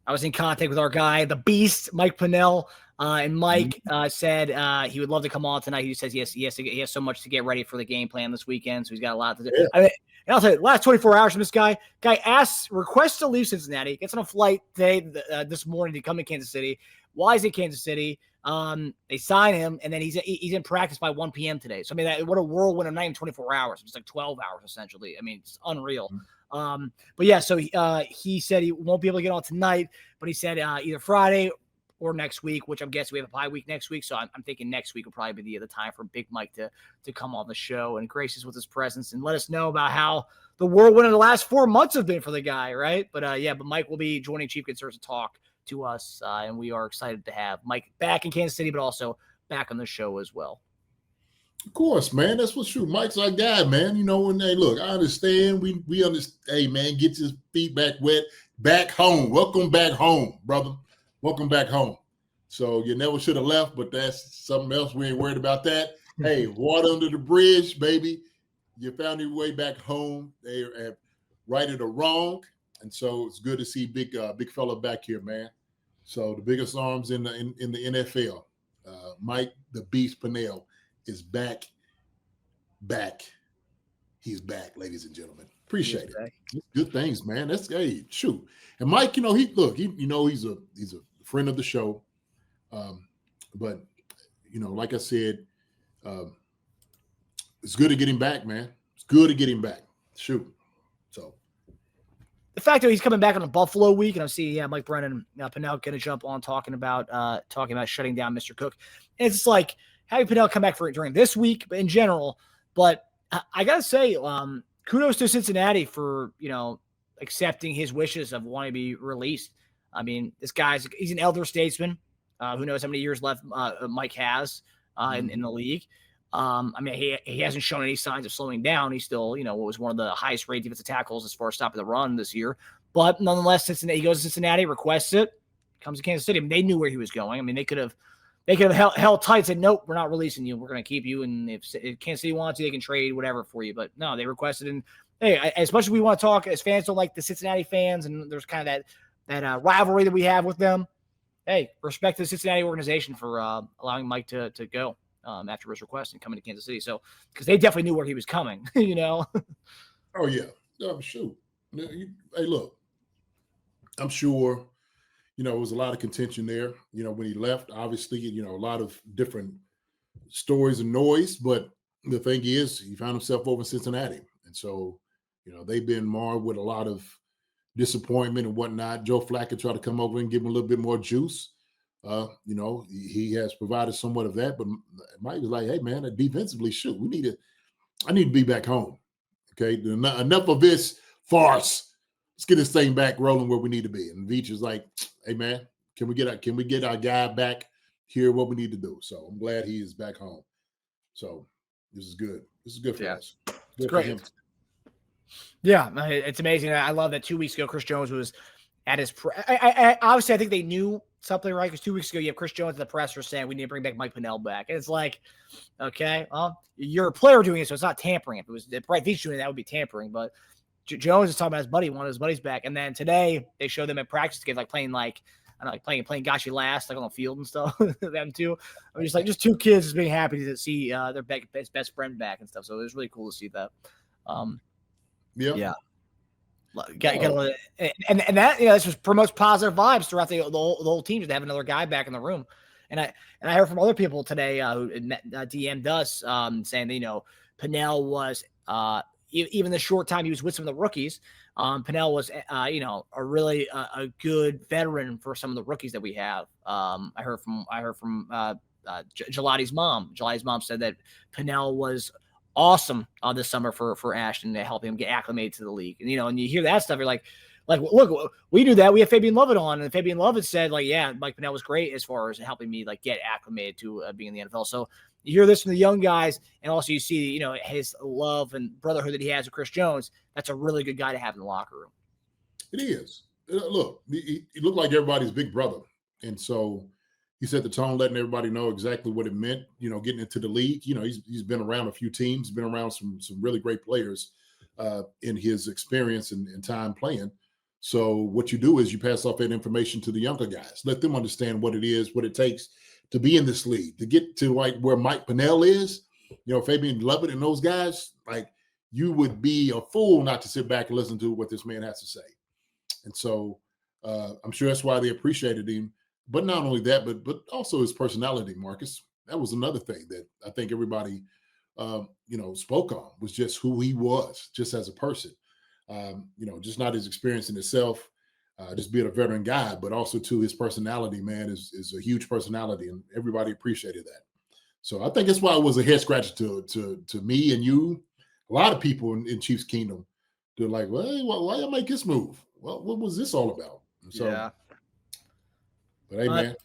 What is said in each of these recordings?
I was in contact with our guy, the Beast, Mike Pennel, and Mike said he would love to come on tonight. He says he has so much to get ready for the game plan this weekend, so he's got a lot to do. Yeah. I mean, and I'll tell you, last 24 hours from this guy requests to leave Cincinnati, gets on a flight today, this morning to come to Kansas City. Why is he Kansas City? They sign him, and then he's in practice by 1 p.m. today. So, I mean, what a whirlwind of not even 24 hours. It's like 12 hours, essentially. I mean, it's unreal. But yeah, so he said he won't be able to get on tonight, but he said either Friday or next week, which I'm guessing we have a bye week next week. So I'm thinking next week will probably be the time for Big Mike to come on the show and grace us with his presence and let us know about how the whirlwind of the last 4 months have been for the guy, right? But but Mike will be joining Chief Concerns to talk to us, and we are excited to have Mike back in Kansas City, but also back on the show as well. Of course, man. That's what's true. Mike's our guy, man. You know, when they look, I understand. We understand. Hey, man, get your feet back wet. Back home. Welcome back home, brother. Welcome back home. So you never should have left, but that's something else. We ain't worried about that. Hey, water under the bridge, baby. You found your way back home. They have righted a wrong, and so it's good to see big fella back here, man. So the biggest arms in the NFL, Mike the Beast Pennel is back. He's back, ladies and gentlemen. Appreciate it. Good things, man. That's shoot. And Mike, you know, he's a friend of the show. But you know, like I said, it's good to get him back, man. It's good to get him back. Shoot. So the fact that he's coming back on a Buffalo week, and I'm seeing Mike Brennan, Pennel going to jump on talking about shutting down Mr. Cook. And it's like having Pennel come back during this week, but in general. But I gotta say, kudos to Cincinnati for accepting his wishes of wanting to be released. I mean, he's an elder statesman. Who knows how many years left Mike has in the league. I mean, he hasn't shown any signs of slowing down. He's still, was one of the highest rated defensive tackles as far as stopping the run this year. But nonetheless, he goes to Cincinnati, requests it, comes to Kansas City. I mean, they knew where he was going. I mean, they could have held tight, said, nope, we're not releasing you. We're going to keep you. And if Kansas City wants you, they can trade whatever for you. But no, they requested. And hey, as much as we want to talk, as fans don't like the Cincinnati fans, and there's kind of that rivalry that we have with them. Hey, respect to the Cincinnati organization for allowing Mike to go after his request and coming to Kansas City. So, because they definitely knew where he was coming, Oh, yeah. Shoot. Hey, look, I'm sure, it was a lot of contention there, when he left. Obviously, a lot of different stories and noise. But the thing is, he found himself over in Cincinnati. And so, they've been marred with a lot of disappointment and whatnot. Joe Flacco tried to come over and give him a little bit more juice. He has provided somewhat of that, but Mike was like, hey man, defensively, shoot, I need to be back home. Okay. Enough of this farce. Let's get this thing back rolling where we need to be. And Veach is like, hey man, can we get our guy back here? What we need to do. So I'm glad he is back home. So this is good. This is good for us. Good. It's great. For him. Yeah, it's amazing. I love that 2 weeks ago, Chris Jones was at his obviously, I think they knew something, right? Because 2 weeks ago, you have Chris Jones at the presser saying we need to bring back Mike Pennel back. And it's like, okay, well, you're a player doing it, so it's not tampering. If it was Brett Veach doing it, that would be tampering. But Jones is talking about his buddy, one of his buddies back. And then today, they showed them at practice together, playing playing Got You Last, on the field and stuff. Them two. I mean, just two kids just being happy to see their best friend back and stuff. So it was really cool to see that. Yeah. And that this just promotes positive vibes throughout the whole team, just to have another guy back in the room. And I heard from other people today who DM'd us saying that Pennel was even the short time he was with some of the rookies, Pennel was a really a good veteran for some of the rookies that we have. I heard from Gelati's mom. Gelati's mom said that Pennel was awesome this summer for Ashton to help him get acclimated to the league. And and you hear that stuff, you're like, look, we do that. We have Fabian Lovett on, and Fabian Lovett said, yeah, Mike Pennel was great as far as helping me get acclimated to being in the NFL. So you hear this from the young guys, and also you see his love and brotherhood that he has with Chris Jones. That's a really good guy to have in the locker room. It is. Look, he looked like everybody's big brother, and so he set the tone, letting everybody know exactly what it meant, getting into the league. He's been around a few teams, been around some really great players in his experience and time playing. So what you do is you pass off that information to the younger guys. Let them understand what it is, what it takes to be in this league, to get to like where Mike Pennel is, Fabian Lovett and those guys. Like, you would be a fool not to sit back and listen to what this man has to say. And so I'm sure that's why they appreciated him. But not only that, but also his personality, Marcus. That was another thing that I think everybody, spoke on, was just who he was, just as a person. Just not his experience in itself, just being a veteran guy, but also to his personality, man, is a huge personality, and everybody appreciated that. So I think that's why it was a head scratcher to me and you. A lot of people in Chiefs Kingdom, they're like, well, hey, why y'all make this move? Well, what was this all about? And so, Yeah. But hey, man,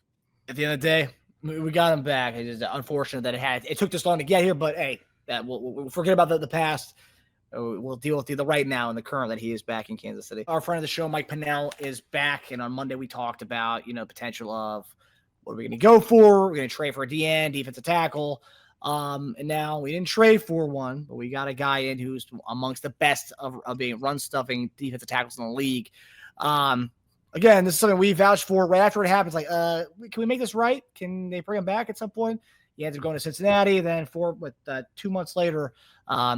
at the end of the day, we got him back. It's just unfortunate that it took this long to get here, but hey, that we'll forget about the past. We'll deal with the right now and the current that he is back in Kansas City. Our friend of the show, Mike Pennel, is back. And on Monday, we talked about, potential of what are we going to go for? We're going to trade for a DN, defensive tackle. And now we didn't trade for one, but we got a guy in who's amongst the best of being run stuffing defensive tackles in the league. Again, this is something we vouched for right after it happens. Like, can we make this right? Can they bring him back at some point? He ends up going to Cincinnati. Then 2 months later,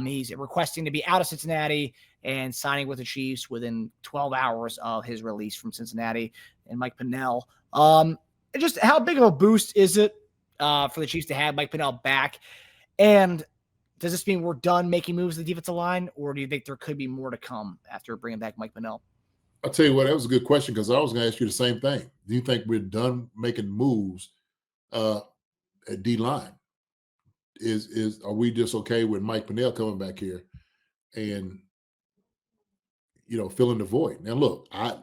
he's requesting to be out of Cincinnati and signing with the Chiefs within 12 hours of his release from Cincinnati. And Mike Pennel, just how big of a boost is it for the Chiefs to have Mike Pennel back? And does this mean we're done making moves to the defensive line, or do you think there could be more to come after bringing back Mike Pennel? I'll tell you what, that was a good question, because I was going to ask you the same thing. Do you think we're done making moves at D-line? Are we just okay with Mike Pennel coming back here and filling the void? Now, look, I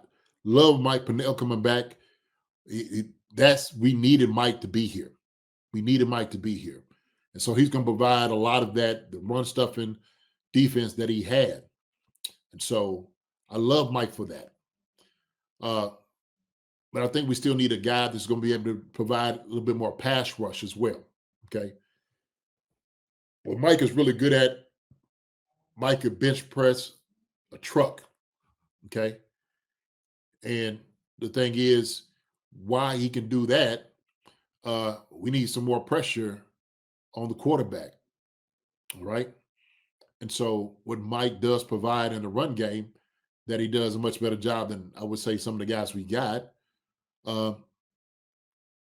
love Mike Pennel coming back. We needed Mike to be here. We needed Mike to be here. And so he's going to provide a lot of that, the run stuffing defense that he had. And so I love Mike for that. But I think we still need a guy that's going to be able to provide a little bit more pass rush as well. Okay. What Mike is really good at, Mike could bench press a truck. Okay. And the thing is, why he can do that, we need some more pressure on the quarterback. All right. And so what Mike does provide in the run game, that he does a much better job than, I would say, some of the guys we got.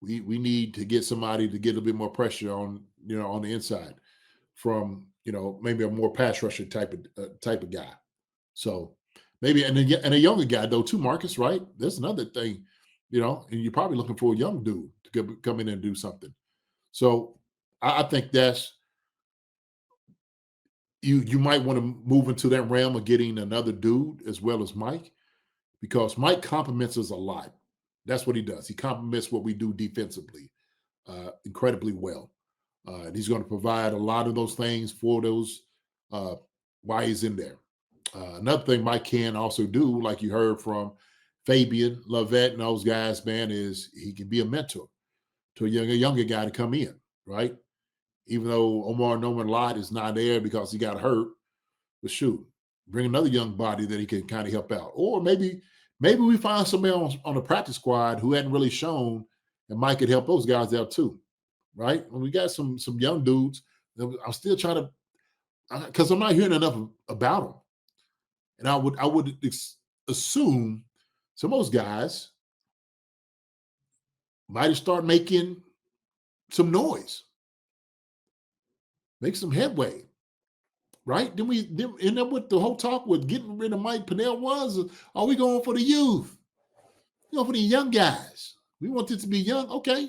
We need to get somebody to get a little bit more pressure on the inside from maybe a more pass rusher type of guy. So maybe and a younger guy though too, Marcus. Right? That's another thing, and you're probably looking for a young dude to come in and do something. So I think that's you might want to move into that realm of getting another dude as well as Mike, because Mike complements us a lot. That's what he does. He complements what we do defensively incredibly well. And he's going to provide a lot of those things for those while he's in there. Another thing Mike can also do, like you heard from Fabian, Lovett, and those guys, man, is he can be a mentor to a younger guy to come in, right? Even though Omar Norman Lott is not there because he got hurt, but shoot, bring another young body that he can kind of help out. Or maybe we find somebody on the practice squad who hadn't really shown, and Mike could help those guys out too, right? When we got some young dudes, I'm still trying to, because I'm not hearing enough about them. And I would assume some of those guys might start making some noise, make some headway, right? Then we end up with the whole talk with getting rid of Mike Pennel was, are we going for the youth? For the young guys. We want it to be young, okay.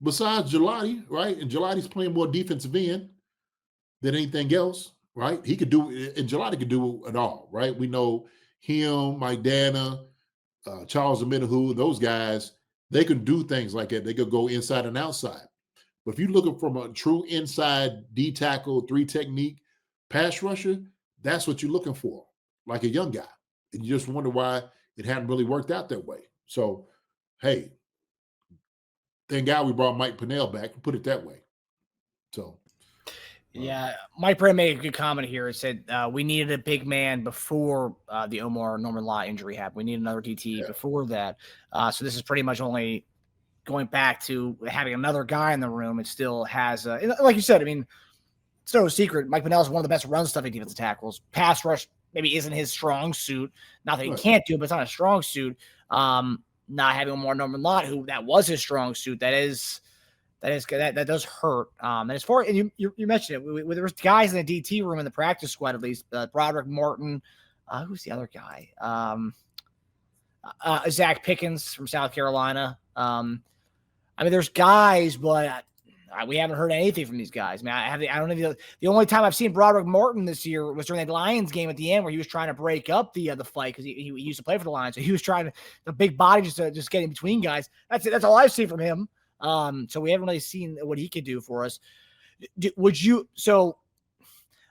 Besides Gelati, right? And Gelati's playing more defensive end than anything else, right? He could do, and Gelati could do it all, right? We know him, Mike Dana, Charles Amenahu, those guys, they can do things like that. They could go inside and outside. But if you're looking from a true inside D tackle, 3 technique pass rusher, that's what you're looking for, like a young guy. And you just wonder why it hadn't really worked out that way. So, hey, thank God we brought Mike Pennel back, put it that way. So, Yeah, Mike Brennan made a good comment here. He said we needed a big man before the Omar Norman Law injury happened. We need another DT before that. So this is pretty much only going back to having another guy in the room. It still has, like you said, I mean, it's no secret. Mike Pennel is one of the best run-stuffing defensive tackles. Pass rush maybe isn't his strong suit. Not that he can't do it, but it's not a strong suit. Not having Omar Norman Law, who that was his strong suit, that does hurt. And as far as you mentioned it, there was guys in the DT room in the practice squad, at least Broderick Martin. Who's the other guy? Zach Pickens from South Carolina. I mean, there's guys, but we haven't heard anything from these guys. I mean, I don't know. The only time I've seen Broderick Martin this year was during that Lions game at the end where he was trying to break up the fight because he used to play for the Lions. So he was trying the big body just get in between guys. That's it. That's all I've seen from him. So we haven't really seen what he could do for us. So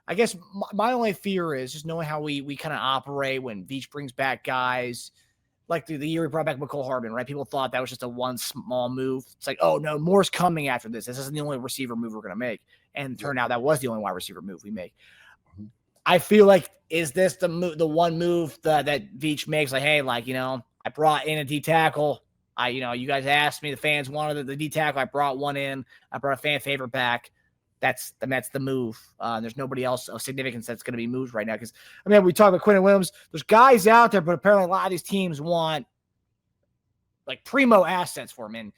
I guess my only fear is just knowing how we kind of operate when Veach brings back guys like the year he brought back McCole Hardman, right? People thought that was just a one small move. It's like, oh no, more's coming after this. This isn't the only receiver move we're going to make. And turned out that was the only wide receiver move we make. I feel like, is this the one move that Veach makes? Like, hey, like, I brought in a D tackle. You guys asked me, the fans wanted the D tackle. I brought one in. I brought a fan favorite back. That's the move. There's nobody else of significance that's going to be moved right now. Because, I mean, we talk about Quinn Williams. There's guys out there, but apparently a lot of these teams want, like, primo assets for him. And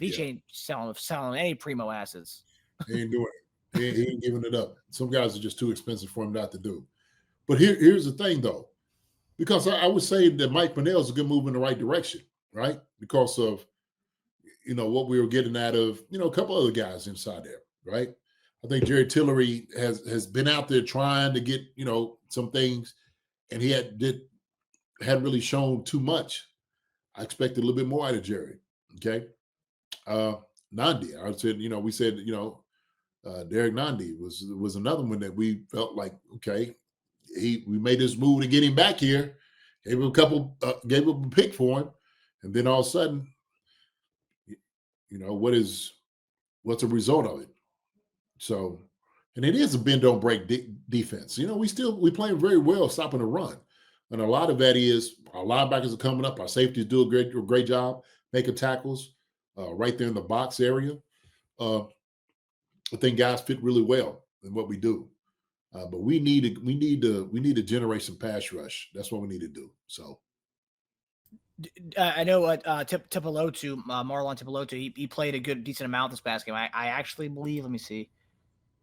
Veach ain't selling any primo assets. He ain't doing it. He ain't giving it up. Some guys are just too expensive for him not to do. But here's the thing, though. Because I would say that Mike Pennel is a good move in the right direction, right? Because of, what we were getting out of, a couple other guys inside there, right? I think Jerry Tillery has been out there trying to get, some things, and he hadn't really shown too much. I expected a little bit more out of Jerry. Okay. Nandi, I said, we said, Derek Nandi was another one that we felt like, okay, we made this move to get him back here, gave him a pick for him, and then all of a sudden, what's the result of it? So, and it is a bend don't break defense. We playing very well stopping the run, and a lot of that is our linebackers are coming up, our safeties do a great job making tackles right there in the box area. I think guys fit really well in what we do, but we need to generate some pass rush. That's what we need to do. So. I know Tipolotu, Marlon Tipolotu, he played a decent amount this past game. I actually believe, let me see.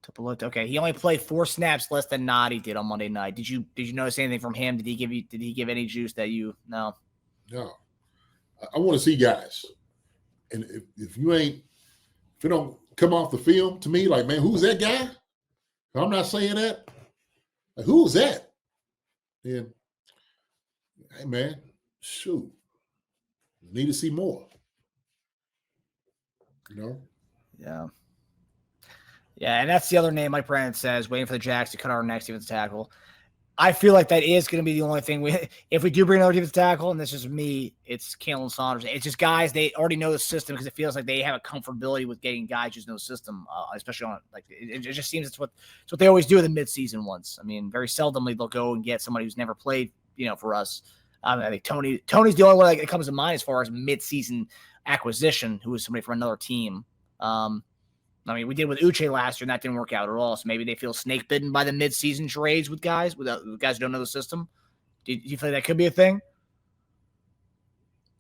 Tipolotu, okay, he only played 4 snaps less than Nadi did on Monday night. Did you notice anything from him? Did he give any juice that no? No. I want to see guys. And if you don't come off the film to me, like, man, who's that guy? I'm not saying that. Like, who's that? And hey, man, shoot. Need to see more. Yeah. Yeah, and that's the other name Mike Brennan says, waiting for the Jacks to cut our next defensive tackle. I feel like that is going to be the only thing if we do bring another defensive tackle, and this is me, it's Kalen Saunders. It's just guys, they already know the system because it feels like they have a comfortability with getting guys who know the system, especially on, like, it just seems it's what they always do in the midseason ones. I mean, very seldomly they'll go and get somebody who's never played, for us. I think Tony's the only one that comes to mind as far as midseason acquisition, who is somebody from another team. I mean, we did with Uche last year, and that didn't work out at all. So maybe they feel snake bitten by the midseason trades with guys who don't know the system. Do you feel that could be a thing?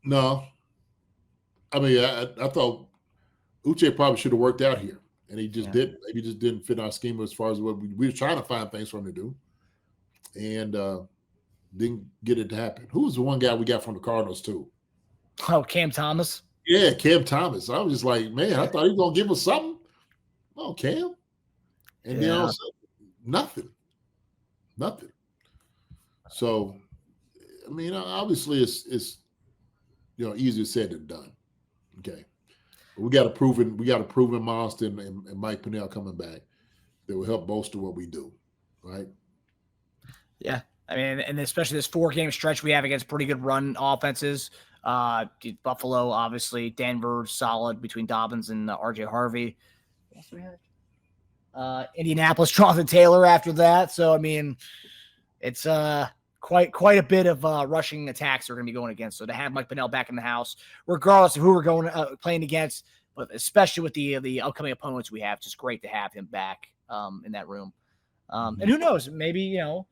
No. I mean, I thought Uche probably should have worked out here, and he just didn't. Maybe just didn't fit our schema as far as what we were trying to find things for him to do, and didn't get it to happen. Who was the one guy we got from the Cardinals too? Oh, Cam Thomas. Yeah, Cam Thomas. I was just like, man, I thought he was gonna give us something. Oh, Cam. And then all of a sudden, nothing. So, I mean, obviously it's easier said than done. Okay. But we got a proven monster and Mike Pennel coming back that will help bolster what we do. Right. Yeah. I mean, and especially this 4-game stretch we have against pretty good run offenses. Buffalo, obviously, Denver, solid between Dobbins and RJ Harvey. What else do we have? Indianapolis, Jonathan Taylor after that. So, I mean, it's quite a bit of rushing attacks they're going to be going against. So to have Mike Pennel back in the house, regardless of who we're going playing against, but especially with the upcoming opponents we have, just great to have him back in that room. And who knows, maybe, a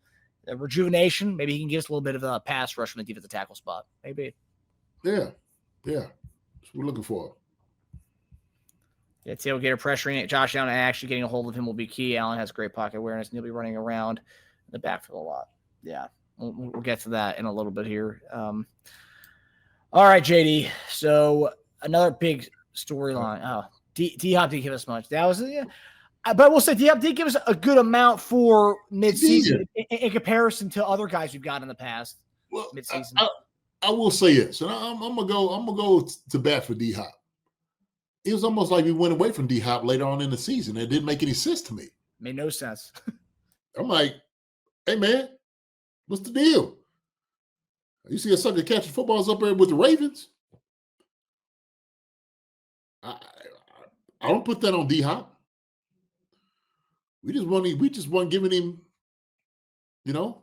rejuvenation, maybe he can give us a little bit of a pass rush from the defensive tackle spot. Maybe. Yeah. That's what we're looking for. Yeah, tailgater pressuring Josh Allen and actually getting a hold of him will be key. Allen has great pocket awareness, and he'll be running around in the backfield a lot. Yeah, we'll get to that in a little bit here. All right, JD. So another big storyline. Oh, D-Hop didn't give us much. That was but I will say D-Hop did give us a good amount for midseason in comparison to other guys we've got in the past. Well, midseason. I will say this, and I'm gonna go to bat for D-Hop. It was almost like we went away from D-Hop later on in the season. It didn't make any sense to me. Made no sense. I'm like, hey man, what's the deal? You see a sucker catching footballs up there with the Ravens? I don't put that on D-Hop. We just want giving him, we want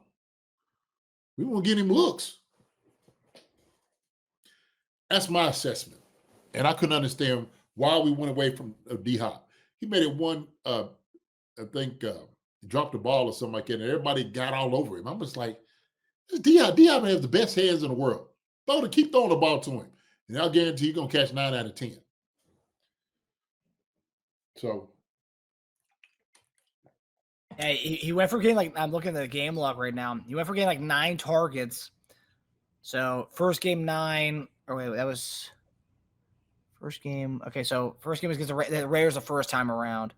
to give him looks. That's my assessment. And I couldn't understand why we went away from D-Hop. He made it one, I think, he dropped the ball or something like that, and everybody got all over him. I'm just like, D-Hop has the best hands in the world. Keep throwing the ball to him. And I'll guarantee you're going to catch 9 out of 10. So. Hey, he went for getting I'm looking at the game log right now. He went for getting 9 targets. So first game 9. Or wait, that was first game. Okay, so first game was against the Raiders the first time around.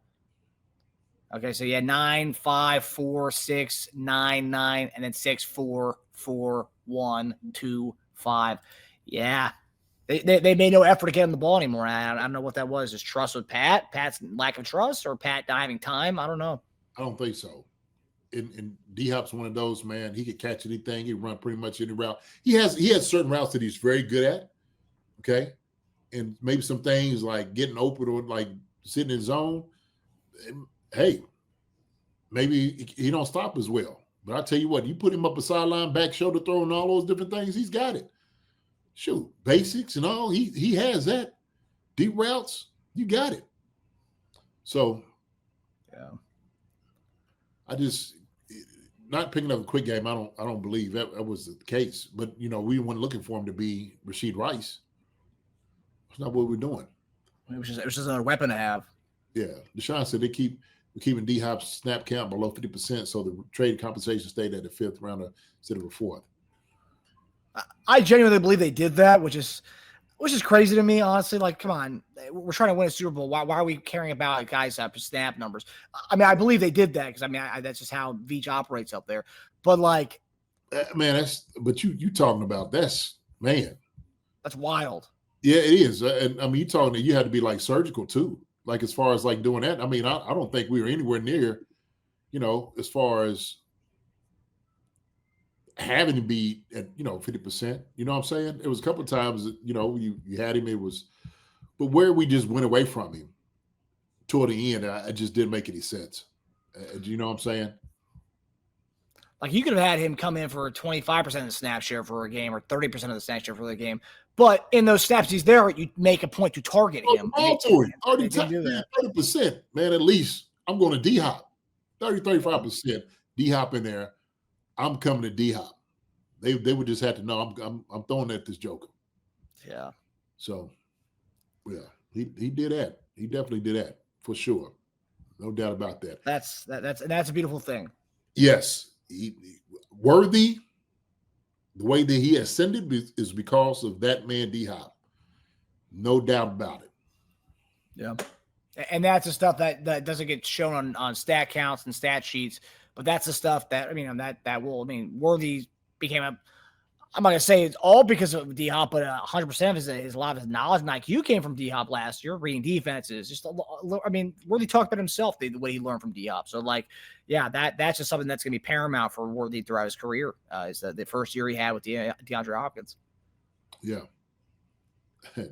Okay, so 9, 5, 4, 6, 9, 9, and then 6, 4, 4, 1, 2, 5. Yeah. They made no effort to get him the ball anymore. I don't know what that was. Just trust with Pat? Pat's lack of trust, or Pat not having time? I don't know. I don't think so. And D-Hop's one of those, man. He could catch anything. He run pretty much any route. He has certain routes that he's very good at. Okay. And maybe some things like getting open or like sitting in zone. Hey, maybe he don't stop as well. But I tell you what, you put him up a sideline, back shoulder throw, and all those different things, he's got it. Shoot, basics and all, he has that. Deep routes, you got it. So, yeah, I just not picking up a quick game. I don't believe that was the case. But we weren't looking for him to be Rashid Rice. That's not what we're doing. It was just another weapon to have. Yeah, Deshaun said we're keeping D-Hop's snap count below 50%, so the trade compensation stayed at the 5th rounder instead of a 4th. I genuinely believe they did that, which is crazy to me, honestly. Like, come on, we're trying to win a Super Bowl. Why are we caring about guys' snap numbers? I mean, I believe they did that because that's just how Veach operates up there. But like, man, but you talking about that's wild. Yeah, it is. And I mean, you had to be like surgical too. Like as far as like doing that. I mean, I don't think we were anywhere near, as far as having to be at 50%. You know what I'm saying? It was a couple of times that, you had him. It was, but where we just went away from him toward the end, it just didn't make any sense. Do you know what I'm saying? Like you could have had him come in for 25% of the snap share for a game or 30% of the snap share for the game. But in those snaps he's there, you make a point to target him. All to him. 30%, man, at least. I'm going to D-Hop. 35% D-Hop in there. I'm coming to D-Hop. They would just have to know I'm throwing at this joker. Yeah. So, yeah, he did that. He definitely did that for sure. No doubt about that. That's a beautiful thing. Yes. Worthy, the way that he ascended is because of that man D-Hop. No doubt about it. Yeah. And that's the stuff that doesn't get shown on stat counts and stat sheets, but that's the stuff that, Worthy became I'm not going to say it's all because of D-Hop, but 100% of a lot of his knowledge and IQ came from D-Hop last year, reading defenses. Worthy talked about himself, the way he learned from D-Hop. So, that's just something that's going to be paramount for Worthy throughout his career, is the first year he had with DeAndre Hopkins. Yeah.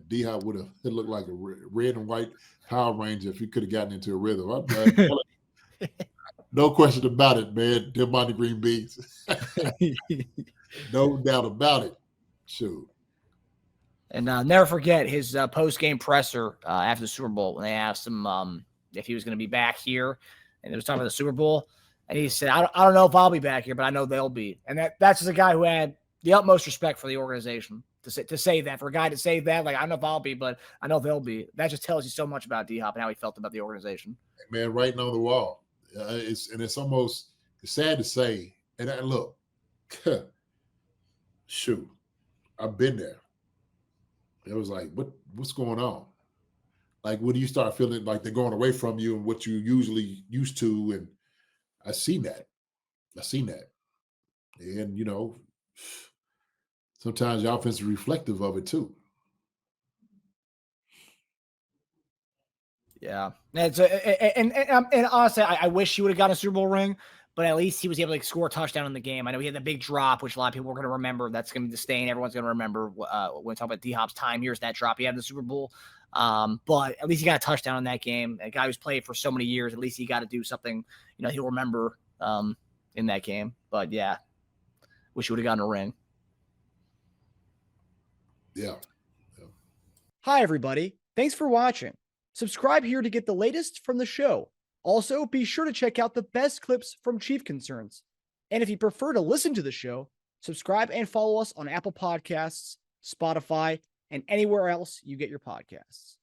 D-Hop would have looked like a red and white Power Ranger if he could have gotten into a rhythm. No question about it, man. They're mighty green beans. No doubt about it. Shoot. And never forget his post-game presser after the Super Bowl when they asked him if he was going to be back here, and it was talking about the Super Bowl, and he said, "I don't know if I'll be back here, but I know they'll be." And that's just a guy who had the utmost respect for the organization to say that. For a guy to say that, like, I don't know if I'll be, but I know they'll be. That just tells you so much about D-Hop and how he felt about the organization. Man, writing on the wall. It's almost sad to say. And look, shoot, I've been there. It was like, what's going on? Like, when do you start feeling like they're going away from you and what you usually used to? And I seen that. And, sometimes the offense is reflective of it too. Yeah. And honestly, I wish he would have gotten a Super Bowl ring, but at least he was able to score a touchdown in the game. I know he had the big drop, which a lot of people are going to remember. That's going to be the stain. Everyone's going to remember when we talk about D-Hop's time. Here's that drop he had in the Super Bowl. But at least he got a touchdown in that game. A guy who's played for so many years, at least he got to do something, he'll remember in that game. But yeah, wish he would have gotten a ring. Yeah. Hi, everybody. Thanks for watching. Subscribe here to get the latest from the show. Also, be sure to check out the best clips from Chief Concerns. And if you prefer to listen to the show, subscribe and follow us on Apple Podcasts, Spotify, and anywhere else you get your podcasts.